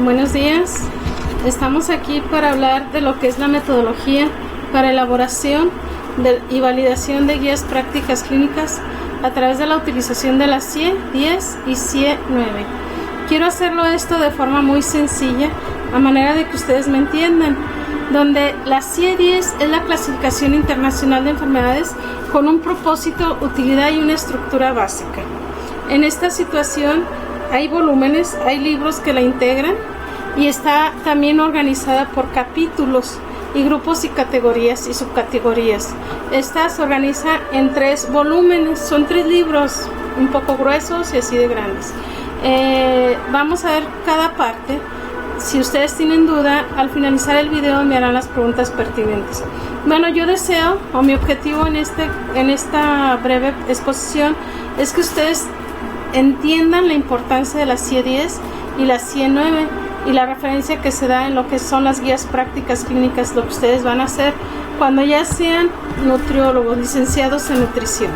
Buenos días. Estamos aquí para hablar de lo que es la metodología para elaboración y validación de guías prácticas clínicas a través de la utilización de la CIE 10 y CIE 9. Quiero hacerlo esto de forma muy sencilla, a manera de que ustedes me entiendan, donde la CIE 10 es la clasificación internacional de enfermedades con un propósito, utilidad y una estructura básica. En esta situación hay volúmenes, hay libros que la integran y está también organizada por capítulos y grupos y categorías y subcategorías. Esta se organiza en 3 volúmenes, son 3 libros un poco gruesos y así de grandes. Vamos a ver cada parte. Si ustedes tienen duda, al finalizar el video me harán las preguntas pertinentes. Bueno, yo deseo, o mi objetivo en esta breve exposición es que ustedes entiendan la importancia de la CIE 10 y la CIE 9 y la referencia que se da en lo que son las guías prácticas clínicas, lo que ustedes van a hacer cuando ya sean nutriólogos, licenciados en nutrición.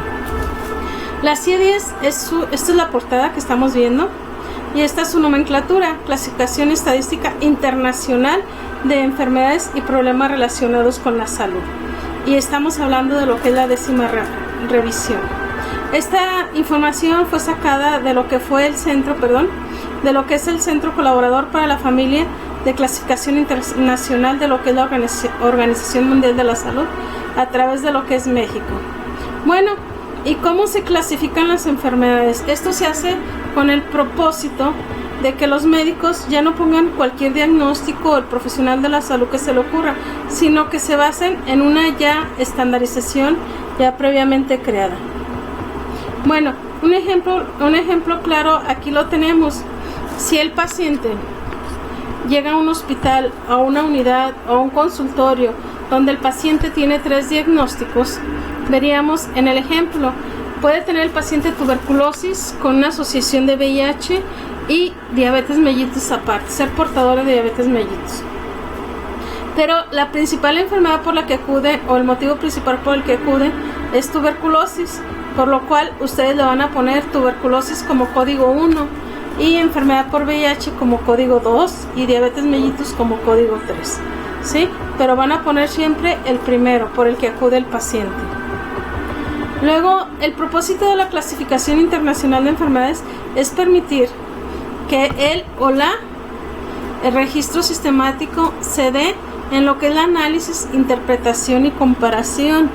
La CIE 10 esta es la portada que estamos viendo y esta es su nomenclatura: Clasificación Estadística Internacional de Enfermedades y Problemas Relacionados con la Salud. Y estamos hablando de lo que es la 10ª revisión. Esta información fue sacada de lo que fue el centro, de lo que es el Centro Colaborador para la Familia de Clasificación Internacional de lo que es la Organización Mundial de la Salud a través de lo que es México. Bueno, ¿y cómo se clasifican las enfermedades? Esto se hace con el propósito de que los médicos ya no pongan cualquier diagnóstico o el profesional de la salud que se le ocurra, sino que se basen en una ya estandarización ya previamente creada. Bueno, un ejemplo claro, aquí lo tenemos. Si el paciente llega a un hospital, a una unidad o a un consultorio donde el paciente tiene 3 diagnósticos, veríamos en el ejemplo, puede tener el paciente tuberculosis con una asociación de VIH y diabetes mellitus aparte, ser portador de diabetes mellitus. Pero la principal enfermedad por la que acude, o el motivo principal por el que acude, es tuberculosis, por lo cual ustedes le van a poner tuberculosis como código 1 y enfermedad por VIH como código 2 y diabetes mellitus como código 3, ¿sí? Pero van a poner siempre el primero por el que acude el paciente. Luego, el propósito de la Clasificación Internacional de Enfermedades es permitir que el registro sistemático se dé en lo que es el análisis, interpretación y comparación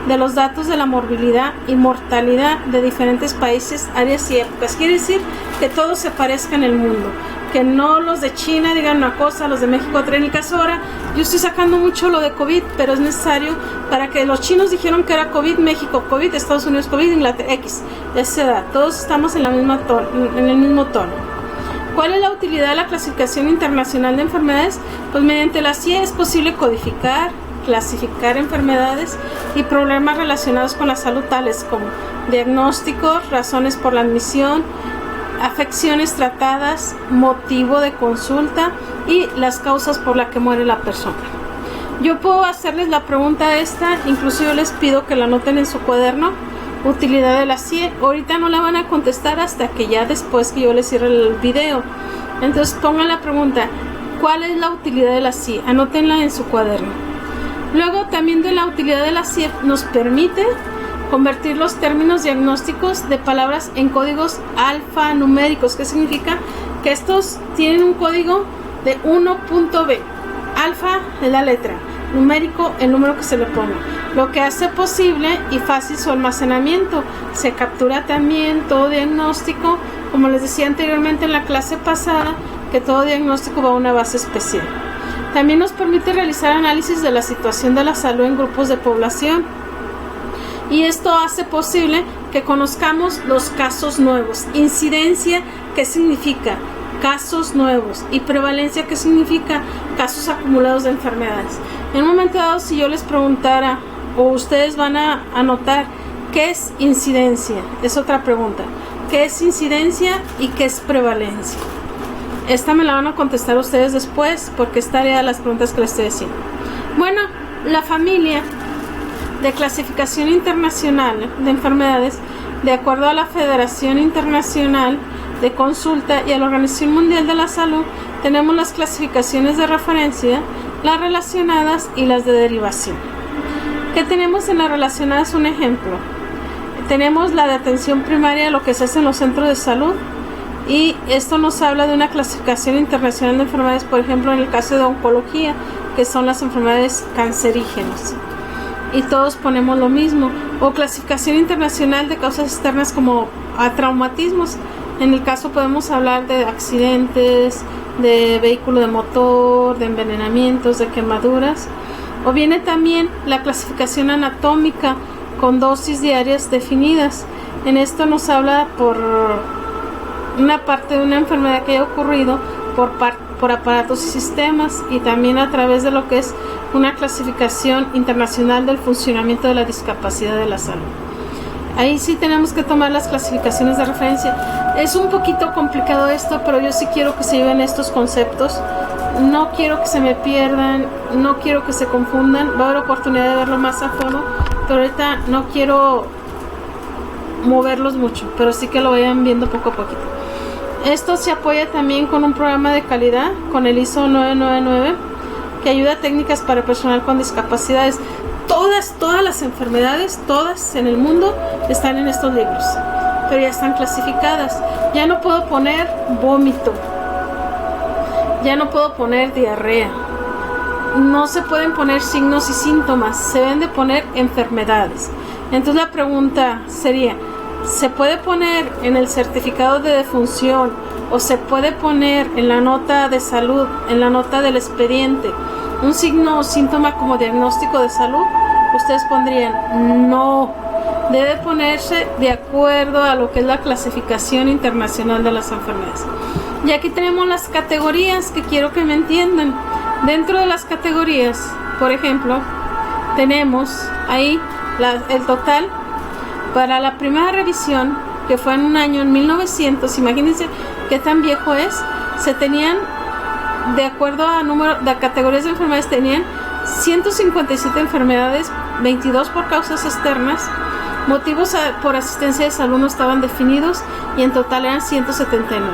de los datos de la morbilidad y mortalidad de diferentes países, áreas y épocas. Quiere decir que todo se parezca en el mundo, que no los de China digan una cosa, los de México otra. En el caso ahora, yo estoy sacando mucho lo de COVID, pero es necesario para que los chinos dijeron que era COVID, México COVID, Estados Unidos COVID, Inglaterra X, de esa edad. Todos estamos en el mismo tono. ¿Cuál es la utilidad de la Clasificación Internacional de Enfermedades? Pues mediante la CIE es posible codificar, clasificar enfermedades y problemas relacionados con la salud, tales como diagnósticos, razones por la admisión, afecciones tratadas, motivo de consulta y las causas por las que muere la persona. Yo puedo hacerles la pregunta esta, incluso yo les pido que la anoten en su cuaderno: utilidad de la CIE. Ahorita no la van a contestar hasta que ya después que yo les cierre el video. Entonces pongan la pregunta: ¿cuál es la utilidad de la CIE? Anótenla en su cuaderno. Luego, también de la utilidad de la CIE nos permite convertir los términos diagnósticos de palabras en códigos alfanuméricos. ¿Qué significa? Que estos tienen un código de 1.b. Alfa es la letra, numérico el número que se le ponga, lo que hace posible y fácil su almacenamiento. Se captura también todo diagnóstico, como les decía anteriormente en la clase pasada, que todo diagnóstico va a una base especial. También nos permite realizar análisis de la situación de la salud en grupos de población, y esto hace posible que conozcamos los casos nuevos. Incidencia, ¿qué significa? Casos nuevos. Y prevalencia, ¿qué significa? Casos acumulados de enfermedades. En un momento dado, si yo les preguntara, o ustedes van a anotar, ¿qué es incidencia? Es otra pregunta. ¿Qué es incidencia y qué es prevalencia? Esta me la van a contestar ustedes después, porque esta área de las preguntas que les estoy haciendo. Bueno, la familia de clasificación internacional de enfermedades, de acuerdo a la Federación Internacional de Consulta y a la Organización Mundial de la Salud, tenemos las clasificaciones de referencia, las relacionadas y las de derivación. ¿Qué tenemos en las relacionadas? Un ejemplo. Tenemos la de atención primaria, lo que se hace en los centros de salud, y esto nos habla de una clasificación internacional de enfermedades, por ejemplo, en el caso de oncología, que son las enfermedades cancerígenas. Y todos ponemos lo mismo. O clasificación internacional de causas externas como a traumatismos. En el caso podemos hablar de accidentes, de vehículo de motor, de envenenamientos, de quemaduras. O viene también la clasificación anatómica con dosis diarias definidas. En esto nos habla por una parte de una enfermedad que haya ocurrido por aparatos y sistemas, y también a través de lo que es una clasificación internacional del funcionamiento de la discapacidad de la salud. Ahí sí tenemos que tomar las clasificaciones de referencia. Es un poquito complicado esto, pero yo sí quiero que se lleven estos conceptos. No quiero que se me pierdan, no quiero que se confundan. Va a haber oportunidad de verlo más a fondo, pero ahorita no quiero moverlos mucho, pero sí que lo vayan viendo poco a poquito. Esto se apoya también con un programa de calidad, con el ISO 999, que ayuda a técnicas para personal con discapacidades. Todas las enfermedades, todas en el mundo, están en estos libros, pero ya están clasificadas. Ya no puedo poner vómito, ya no puedo poner diarrea, no se pueden poner signos y síntomas, se deben de poner enfermedades. Entonces la pregunta sería, ¿se puede poner en el certificado de defunción o se puede poner en la nota de salud, en la nota del expediente, un signo o síntoma como diagnóstico de salud? Ustedes pondrían no, debe ponerse de acuerdo a lo que es la clasificación internacional de las enfermedades. Y aquí tenemos las categorías, que quiero que me entiendan. Dentro de las categorías, por ejemplo, tenemos ahí el total para la primera revisión, que fue en un año, en 1900, imagínense qué tan viejo es. Se tenían, de acuerdo a número de categorías de enfermedades, tenían 157 enfermedades, 22 por causas externas, motivos por asistencia de salud no estaban definidos, y en total eran 179.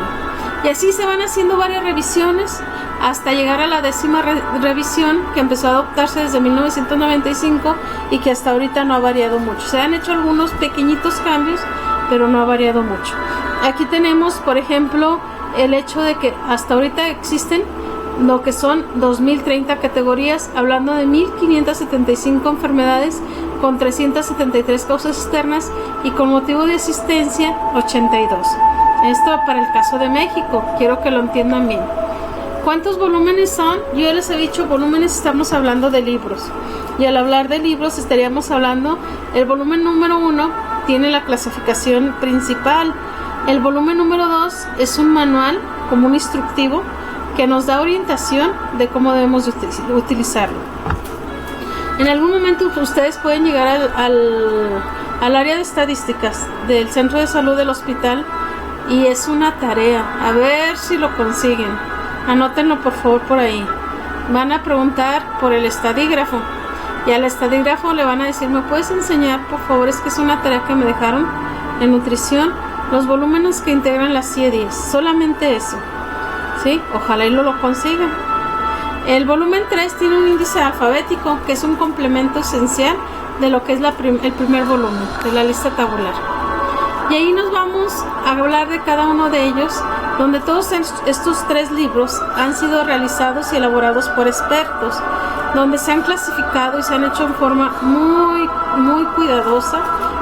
Y así se van haciendo varias revisiones hasta llegar a la 10ª revisión, que empezó a adoptarse desde 1995 y que hasta ahorita no ha variado mucho. Se han hecho algunos pequeñitos cambios, pero no ha variado mucho. Aquí tenemos, por ejemplo, el hecho de que hasta ahorita existen lo que son 2030 categorías, hablando de 1575 enfermedades con 373 causas externas y con motivo de asistencia 82. Esto para el caso de México, quiero que lo entiendan bien. ¿Cuántos volúmenes son? Yo ya les he dicho, volúmenes, estamos hablando de libros. Y al hablar de libros estaríamos hablando, el volumen número 1 tiene la clasificación principal. El volumen número 2 es un manual, como un instructivo, que nos da orientación de cómo debemos de utilizarlo. En algún momento ustedes pueden llegar al área de estadísticas del centro de salud del hospital, y es una tarea, a ver si lo consiguen. Anótenlo por favor por ahí. Van a preguntar por el estadígrafo, y al estadígrafo le van a decir, ¿me puedes enseñar por favor? Es que es una tarea que me dejaron en nutrición, los volúmenes que integran la CIE-10, solamente eso, ¿sí? Ojalá y lo consigan. El volumen 3 tiene un índice alfabético, que es un complemento esencial de lo que es el primer volumen de la lista tabular. Y ahí nos vamos a hablar de cada uno de ellos, donde todos estos 3 libros han sido realizados y elaborados por expertos, donde se han clasificado y se han hecho en forma muy, muy cuidadosa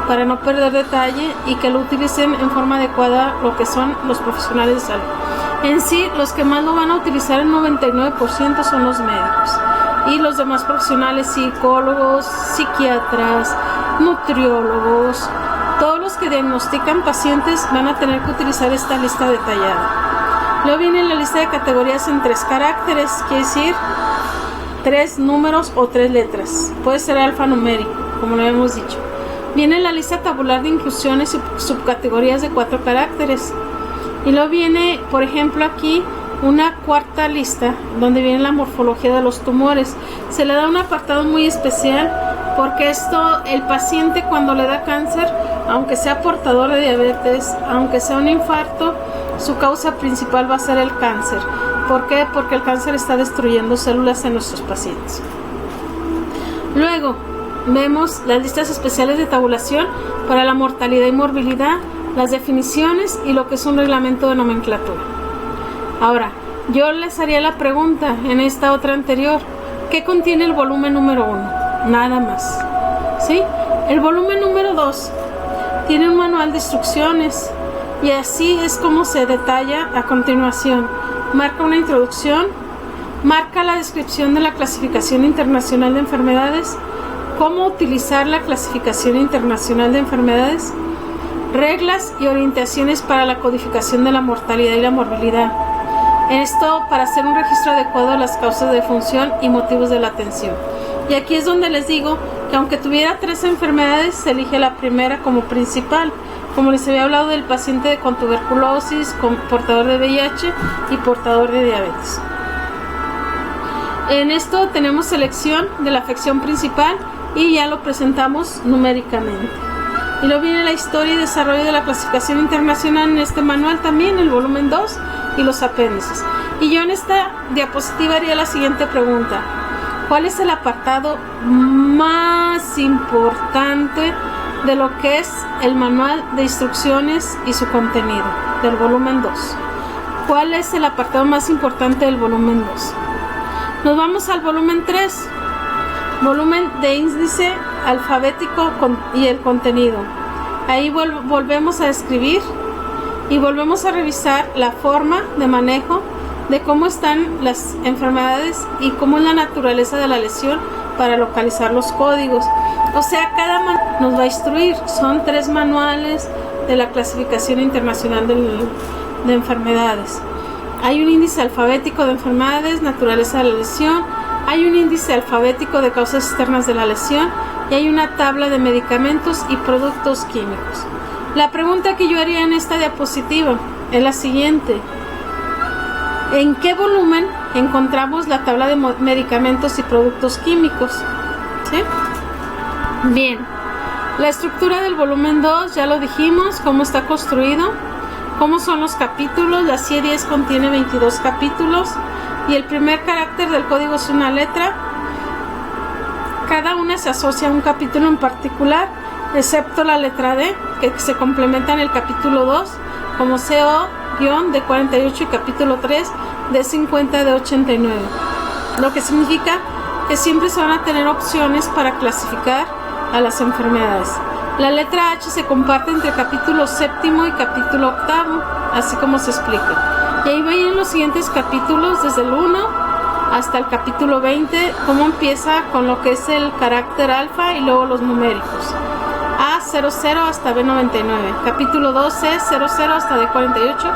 para no perder detalle y que lo utilicen en forma adecuada lo que son los profesionales de salud. En sí, los que más lo van a utilizar, el 99% son los médicos, y los demás profesionales, psicólogos, psiquiatras, nutriólogos, todos los que diagnostican pacientes van a tener que utilizar esta lista detallada. Luego viene la lista de categorías en 3 caracteres, quiere decir 3 números o 3 letras. Puede ser alfanumérico, como lo hemos dicho. Viene la lista tabular de inclusiones y subcategorías de 4 caracteres. Y luego viene, por ejemplo, aquí una 4ª lista donde viene la morfología de los tumores. Se le da un apartado muy especial porque el paciente cuando le da cáncer, aunque sea portador de diabetes, aunque sea un infarto, su causa principal va a ser el cáncer. ¿Por qué? Porque el cáncer está destruyendo células en nuestros pacientes. Luego, vemos las listas especiales de tabulación para la mortalidad y morbilidad, las definiciones y lo que es un reglamento de nomenclatura. Ahora, yo les haría la pregunta en esta otra anterior, ¿qué contiene el volumen número 1? Nada más, ¿sí? El volumen número 2 tiene un manual de instrucciones y así es como se detalla a continuación. Marca una introducción, marca la descripción de la clasificación internacional de enfermedades, cómo utilizar la clasificación internacional de enfermedades, reglas y orientaciones para la codificación de la mortalidad y la morbilidad. Esto para hacer un registro adecuado de las causas de defunción y motivos de la atención. Y aquí es donde les digo que aunque tuviera 3 enfermedades, se elige la primera como principal. Como les había hablado del paciente con tuberculosis, con portador de VIH y portador de diabetes. En esto tenemos selección de la afección principal y ya lo presentamos numéricamente. Y luego viene la historia y desarrollo de la clasificación internacional en este manual también, el volumen 2 y los apéndices. Y yo en esta diapositiva haría la siguiente pregunta. ¿Cuál es el apartado más importante de lo que es el manual de instrucciones y su contenido del volumen 2? ¿Cuál es el apartado más importante del volumen 2? Nos vamos al volumen 3, volumen de índice alfabético y el contenido. Ahí volvemos a escribir y volvemos a revisar la forma de manejo de cómo están las enfermedades y cómo es la naturaleza de la lesión para localizar los códigos. O sea, cada manual nos va a instruir. Son 3 manuales de la clasificación internacional de enfermedades. Hay un índice alfabético de enfermedades, naturaleza de la lesión, hay un índice alfabético de causas externas de la lesión y hay una tabla de medicamentos y productos químicos. La pregunta que yo haría en esta diapositiva es la siguiente. ¿En qué volumen encontramos la tabla de medicamentos y productos químicos? ¿Sí? Bien, la estructura del volumen 2 ya lo dijimos, cómo está construido, cómo son los capítulos. La CIE 10 contiene 22 capítulos y el primer carácter del código es una letra. Cada una se asocia a un capítulo en particular, excepto la letra D, que se complementa en el capítulo 2, como CO- de 48 y capítulo 3 de 50 de 89. Lo que significa que siempre se van a tener opciones para clasificar a las enfermedades. La letra H se comparte entre capítulo 7 y capítulo 8, así como se explica. Y ahí vayan los siguientes capítulos, desde el 1 hasta el capítulo 20, cómo empieza con lo que es el carácter alfa y luego los numéricos. A00 hasta B99, capítulo 12, 00 hasta D48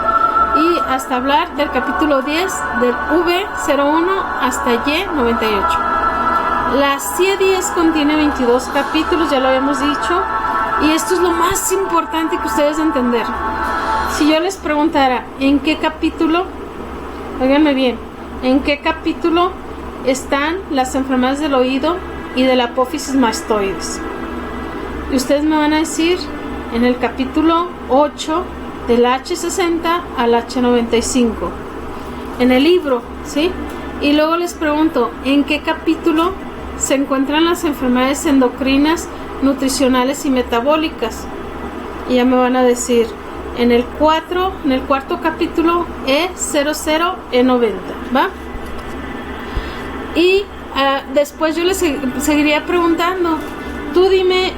y hasta hablar del capítulo 10 del V01 hasta Y98. La CIE 10 contiene 22 capítulos, ya lo habíamos dicho, y esto es lo más importante que ustedes entender. Si yo les preguntara en qué capítulo, óiganme bien, en qué capítulo están las enfermedades del oído y de la apófisis mastoides, y ustedes me van a decir en el capítulo 8 del H60 al H95 en el libro, ¿sí? Y luego les pregunto en qué capítulo se encuentran las enfermedades endocrinas, nutricionales y metabólicas, y ya me van a decir en el cuarto capítulo E00 E90, ¿va? Y después yo les seguiría preguntando, tú dime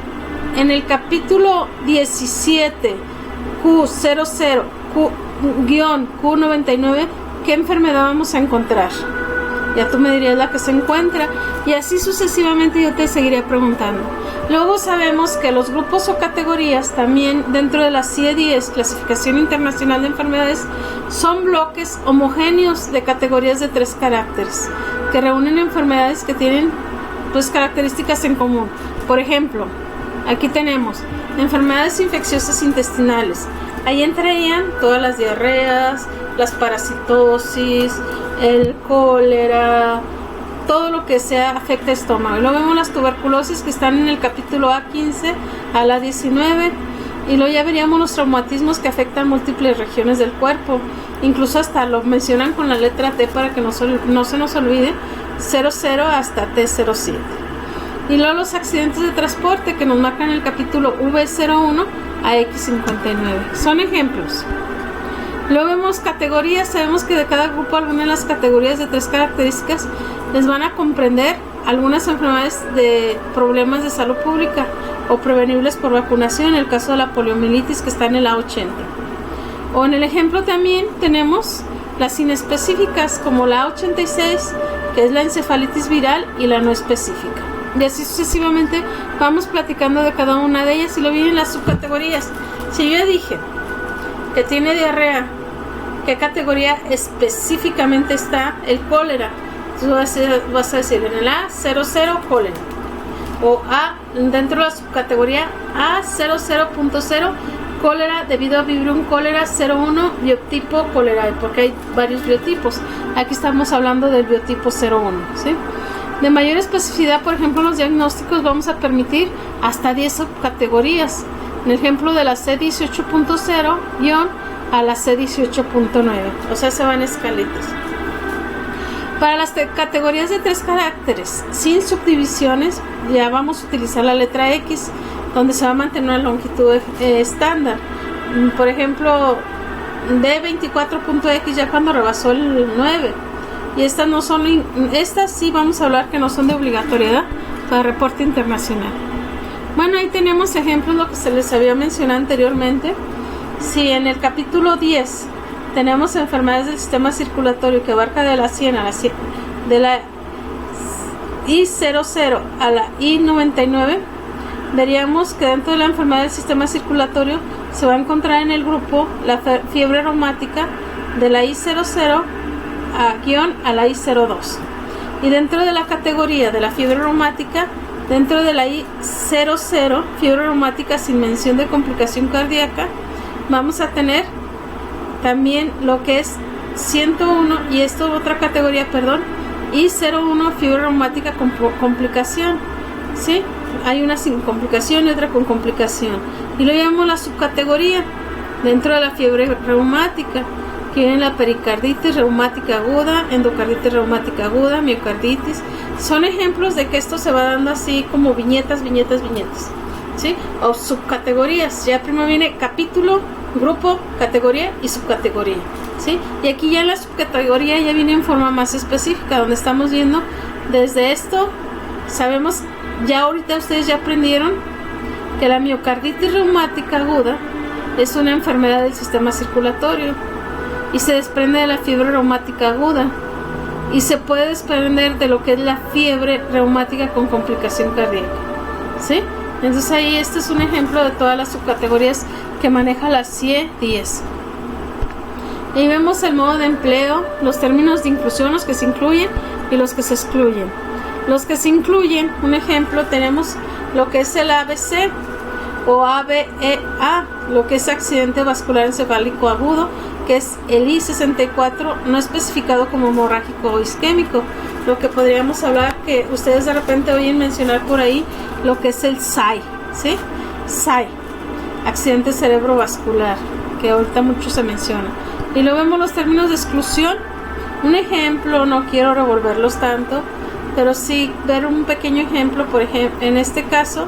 en el capítulo 17 Q00 Q-Q99 ¿qué enfermedad vamos a encontrar? Ya tú me dirías la que se encuentra, y así sucesivamente yo te seguiría preguntando. Luego sabemos que los grupos o categorías también dentro de la CIE 10, Clasificación Internacional de Enfermedades, son bloques homogéneos de categorías de 3 caracteres que reúnen enfermedades que tienen pues características en común. Por ejemplo, aquí tenemos enfermedades infecciosas intestinales. Ahí entrarían todas las diarreas, las parasitosis, el cólera, todo lo que sea afecta estómago. Y luego vemos las tuberculosis que están en el capítulo A15 a la 19. Y luego ya veríamos los traumatismos que afectan múltiples regiones del cuerpo. incluso hasta lo mencionan con la letra T para que no se nos olvide, 00 hasta T07. Y luego los accidentes de transporte que nos marcan el capítulo V01 a X59. Son ejemplos. Luego vemos categorías. Sabemos que de cada grupo algunas de las categorías de 3 características les van a comprender algunas enfermedades de problemas de salud pública o prevenibles por vacunación, en el caso de la poliomielitis que está en el A80. O en el ejemplo también tenemos las inespecíficas como la A86, que es la encefalitis viral, y la no específica. Y así sucesivamente vamos platicando de cada una de ellas y lo vienen las subcategorías. Si yo dije que tiene diarrea, ¿qué categoría específicamente está el cólera? Entonces vas a decir en el A00 cólera, o dentro de la subcategoría A00.0 cólera debido a Vibrio cólera 01 biotipo cólera, porque hay varios biotipos. Aquí estamos hablando del biotipo 01, ¿sí? De mayor especificidad, por ejemplo, en los diagnósticos vamos a permitir hasta 10 subcategorías. En el ejemplo de la C18.0 a la C18.9, o sea, se van escaletas. Para las categorías de 3 caracteres sin subdivisiones, ya vamos a utilizar la letra X, donde se va a mantener una longitud estándar. Por ejemplo, D24.X ya cuando rebasó el 9. Y estas no son, estas sí vamos a hablar que no son de obligatoriedad para reporte internacional. Bueno, ahí tenemos ejemplos, lo que se les había mencionado anteriormente. Si en el capítulo 10 tenemos enfermedades del sistema circulatorio que abarca de la 100 a la 100, de la I00 a la I99, veríamos que dentro de la enfermedad del sistema circulatorio se va a encontrar en el grupo la fiebre reumática de la I00 a la I02. Y dentro de la categoría de la fiebre reumática, dentro de la I00, fiebre reumática sin mención de complicación cardíaca, vamos a tener también lo que es 101 y esto otra categoría, I01, fiebre reumática con complicación, ¿sí? Hay una sin complicación y otra con complicación. Y lo llamamos la subcategoría dentro de la fiebre reumática, que viene la pericarditis reumática aguda, endocarditis reumática aguda, miocarditis. Son ejemplos de que esto se va dando así como viñetas, ¿sí? O subcategorías. Ya primero viene capítulo, grupo, categoría y subcategoría, ¿sí? Y aquí ya la subcategoría ya viene en forma más específica, donde estamos viendo desde esto. Sabemos, ya ahorita ustedes ya aprendieron que la miocarditis reumática aguda es una enfermedad del sistema circulatorio y se desprende de la fiebre reumática aguda y se puede desprender de lo que es la fiebre reumática con complicación cardíaca, ¿sí? Entonces ahí este es un ejemplo de todas las subcategorías que maneja la CIE 10. Y vemos el modo de empleo, los términos de inclusión, los que se incluyen y los que se excluyen. Los que se incluyen, un ejemplo, tenemos lo que es el ABC o ABEA, lo que es accidente vascular encefálico agudo, que es el I64 no especificado como hemorrágico o isquémico. Lo que podríamos hablar, que ustedes de repente oyen mencionar por ahí, lo que es el SAI, ¿sí? SAI, accidente cerebrovascular, que ahorita mucho se menciona. Y luego vemos los términos de exclusión. Un ejemplo, no quiero revolverlos tanto, pero sí ver un pequeño ejemplo. Por ejemplo, en este caso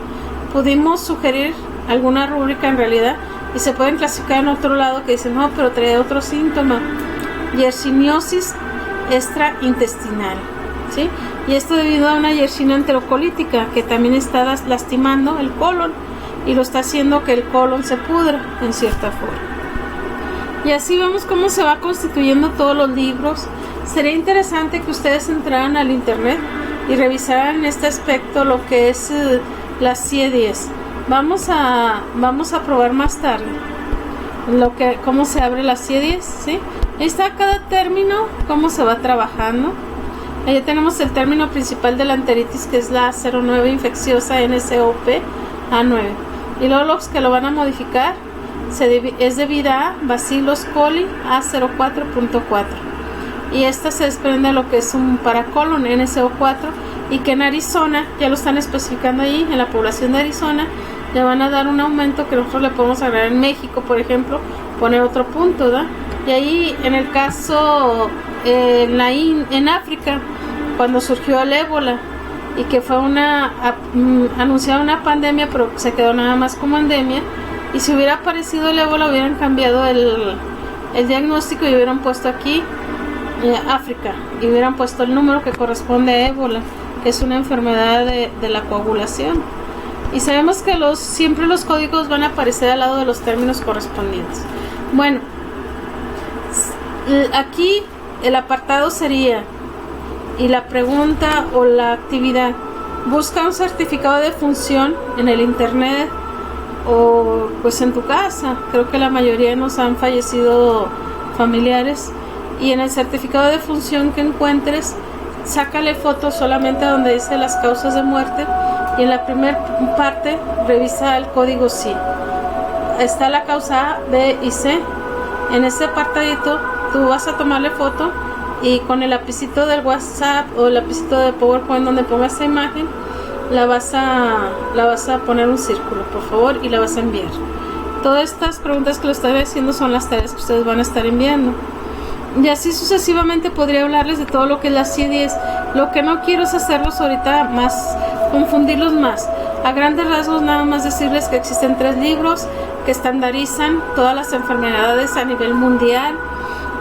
pudimos sugerir alguna rúbrica en realidad y se pueden clasificar en otro lado que dicen no, pero trae otro síntoma, yersiniosis extraintestinal, ¿sí? Y esto debido a una yersina enterocolítica que también está lastimando el colon y lo está haciendo que el colon se pudra en cierta forma. Y así vemos cómo se va constituyendo todos los libros. Sería interesante que ustedes entraran al internet y revisaran en este aspecto lo que es la CIE 10. Vamos a probar más tarde cómo se abre la CIE 10, ¿sí? Ahí está cada término, cómo se va trabajando. Ahí tenemos el término principal de la enteritis, que es la 09 infecciosa NCOP A9. Y luego los que lo van a modificar es debida a Bacillus coli A04.4. Y esta se desprende de lo que es un paracolon NCO4 y que en Arizona, ya lo están especificando ahí, en la población de Arizona, le van a dar un aumento que nosotros le podemos agregar en México, por ejemplo, poner otro punto, ¿da? Y ahí, en el caso en África, cuando surgió el ébola y que fue anunciada una pandemia, pero se quedó nada más como endemia, y si hubiera aparecido el ébola hubieran cambiado el diagnóstico y hubieran puesto aquí África y hubieran puesto el número que corresponde a ébola, que es una enfermedad de la coagulación. Y sabemos que siempre los códigos van a aparecer al lado de los términos correspondientes. Bueno, aquí el apartado sería, y la pregunta o la actividad: busca un certificado de función en el internet o pues en tu casa. Creo que la mayoría nos han fallecido familiares, y en el certificado de función que encuentres, sácale foto solamente donde dice las causas de muerte, y en la primera parte revisa el código SI. Está la causa A, B y C. En este apartadito tú vas a tomarle foto y con el lapicito del WhatsApp o el lapicito de PowerPoint donde pongas esta imagen, la vas a poner un círculo, por favor, y la vas a enviar. Todas estas preguntas que le estoy haciendo son las tareas que ustedes van a estar enviando. Y así sucesivamente podría hablarles de todo lo que es la CIE-10. Lo que no quiero es hacerlos ahorita más, confundirlos más. A grandes rasgos, nada más decirles que existen 3 libros que estandarizan todas las enfermedades a nivel mundial,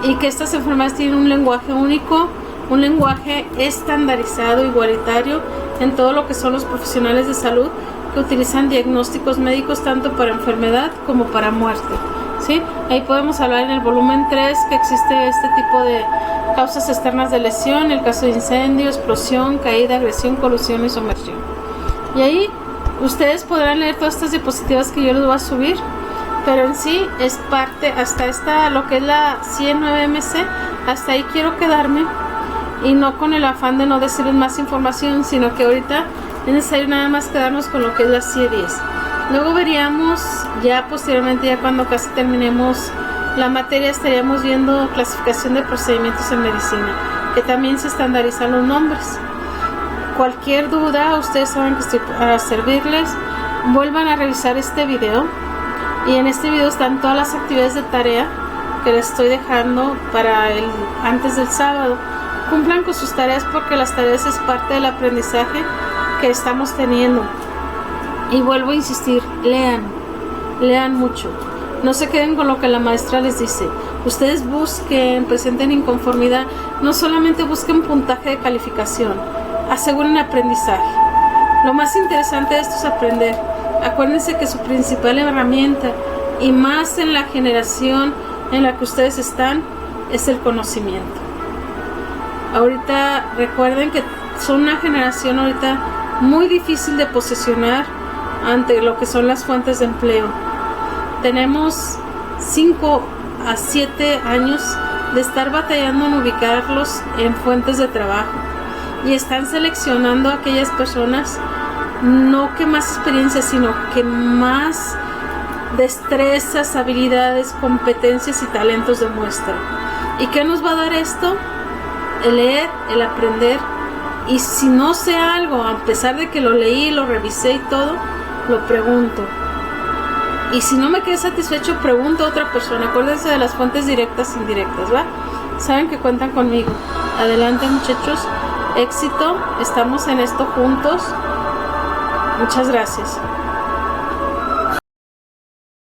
y que estas enfermedades tienen un lenguaje único, un lenguaje estandarizado, igualitario en todo lo que son los profesionales de salud que utilizan diagnósticos médicos tanto para enfermedad como para muerte. ¿Sí? Ahí podemos hablar en el volumen 3 que existe este tipo de causas externas de lesión, el caso de incendio, explosión, caída, agresión, colusión y sumersión. Y ahí ustedes podrán leer todas estas diapositivas que yo les voy a subir, pero en sí es parte, hasta lo que es la 109MC, hasta ahí quiero quedarme, y no con el afán de no decirles más información, sino que ahorita es necesario nada más quedarnos con lo que es la CIE-10. Luego veríamos, ya posteriormente, ya cuando casi terminemos la materia, estaríamos viendo clasificación de procedimientos en medicina, que también se estandarizan los nombres. Cualquier duda, ustedes saben que estoy para servirles. Vuelvan a revisar este video, y en este video están todas las actividades de tarea que les estoy dejando para antes del sábado. Cumplan con sus tareas, porque las tareas es parte del aprendizaje que estamos teniendo. Y vuelvo a insistir, lean mucho, no se queden con lo que la maestra les dice. Ustedes busquen, presenten inconformidad, no solamente busquen puntaje de calificación, aseguren aprendizaje. Lo más interesante de esto es aprender. Acuérdense que su principal herramienta, y más en la generación en la que ustedes están, es el conocimiento. Ahorita recuerden que son una generación ahorita muy difícil de posesionar ante lo que son las fuentes de empleo. Tenemos 5 a 7 años de estar batallando en ubicarlos en fuentes de trabajo, y están seleccionando a aquellas personas, no que más experiencia, sino que más destrezas, habilidades, competencias y talentos demuestran. ¿Y qué nos va a dar esto? El leer, el aprender. Y si no sé algo, a pesar de que lo leí, lo revisé y todo, lo pregunto. Y si no me quedé satisfecho, pregunto a otra persona. Acuérdense de las fuentes directas e indirectas, ¿va? Saben que cuentan conmigo. Adelante, muchachos. Éxito. Estamos en esto juntos. Muchas gracias.